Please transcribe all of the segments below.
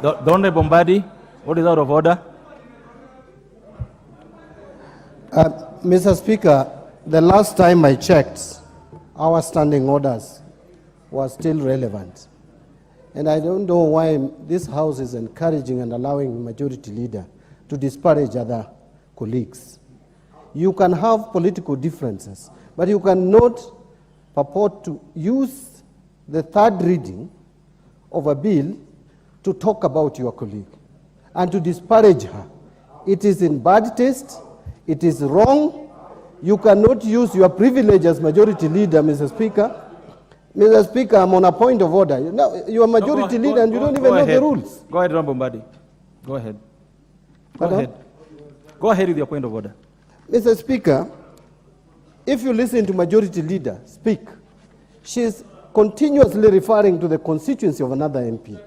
The Honorable Mbadi, what is out of order? Mr. Speaker, the last time I checked, our standing orders were still relevant. And I don't know why this House is encouraging and allowing Majority Leader to disparage other colleagues. You can have political differences, but you cannot purport to use the third reading of a bill to talk about your colleague and to disparage her. It is in bad taste. It is wrong. You cannot use your privilege as Majority Leader, Mr. Speaker. Mr. Speaker, I'm on a point of order. Now, you are Majority Leader and you don't even know the rules. Go ahead, Honorable Mbadi. Go ahead. Go ahead with your point of order. Mr. Speaker, if you listen to Majority Leader speak, she is continuously referring to the constituency of another MP.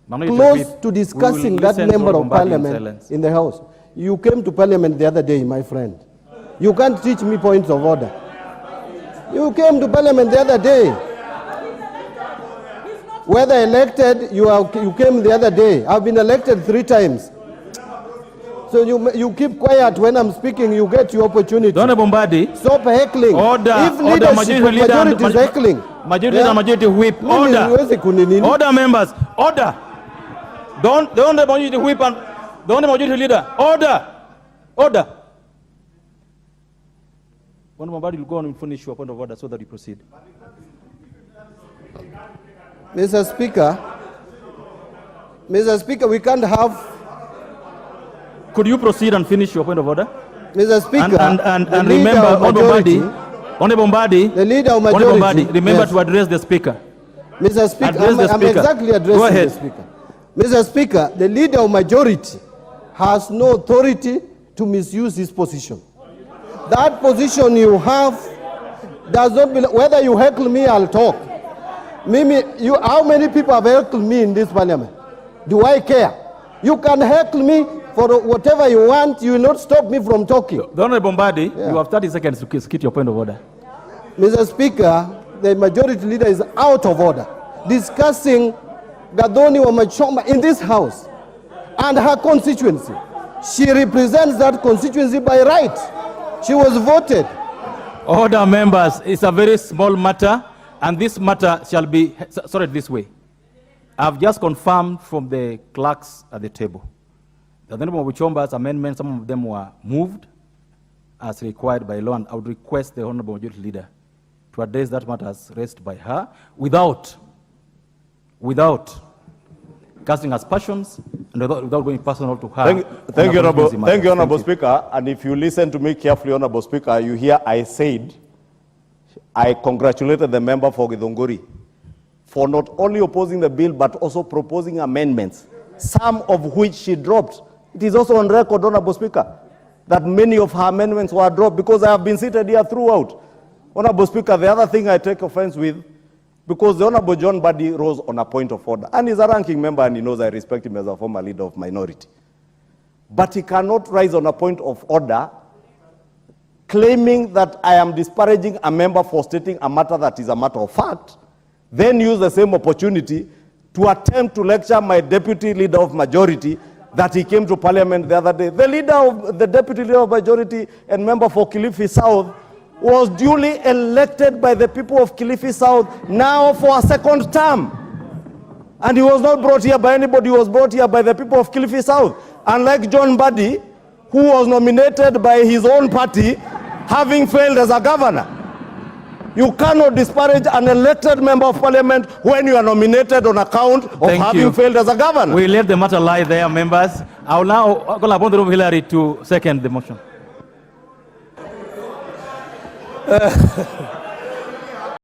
Close to discussing that member of parliament in the House. You came to parliament the other day, my friend. You can't teach me points of order. You came to parliament the other day. Whether elected, you came the other day. I've been elected 3 times. So you keep quiet when I'm speaking, you get your opportunity. Honorable Mbadi. Stop heckling. Order. If leadership of majority is heckling. Majority and majority whip. Order. Order, members. Order. Don't the majority whip and don't the majority leader. Order. Order. Honorable Mbadi will go on and finish your point of order so that you proceed. Mr. Speaker, we can't have. Could you proceed and finish your point of order? Mr. Speaker, and remember, Honorable Mbadi, the leader of majority, remember to address the speaker. Mr. Speaker, I'm exactly addressing the speaker. Mr. Speaker, the leader of majority has no authority to misuse his position. That position you have does not belong. Whether you heckle me, I'll talk. How many people have heckled me in this parliament? Do I care? You can heckle me for whatever you want. You will not stop me from talking. The Honorable Mbadi, you have 30 seconds to get your point of order. Mr. Speaker, the majority leader is out of order, discussing Gathoni Wamachomba in this House and her constituency. She represents that constituency by right. She was voted. Order, members. It's a very small matter, and this matter shall be sorted this way. I've just confirmed from the clerks at the table. The Honorable Wamachomba's amendments, some of them were moved as required by law, and I would request the Honorable Majority Leader to address that matter as raised by her without casting aspersions and without going personal to her. Thank you, Honorable Speaker. And if you listen to me carefully, Honorable Speaker, you hear I said I congratulated the member for Githunguri for not only opposing the bill but also proposing amendments, some of which she dropped. It is also on record, Honorable Speaker, that many of her amendments were dropped because I have been seated here throughout. Honorable Speaker, the other thing I take offense with, because the Honorable John Mbadi rose on a point of order, and he's a ranking member and he knows I respect him as a former leader of minority. But he cannot rise on a point of order claiming that I am disparaging a member for stating a matter that is a matter of fact, then use the same opportunity to attempt to lecture my deputy leader of majority that he came to parliament the other day. The deputy leader of majority and member for Kilifi South was duly elected by the people of Kilifi South now for a second term. And he was not brought here by anybody, he was brought here by the people of Kilifi South. Unlike John Mbadi, who was nominated by his own party, having failed as a governor. You cannot disparage an elected member of parliament when you are nominated on account of having failed as a governor. We let the matter lie there, members. I will now call upon the Honorable Hillary to second the motion.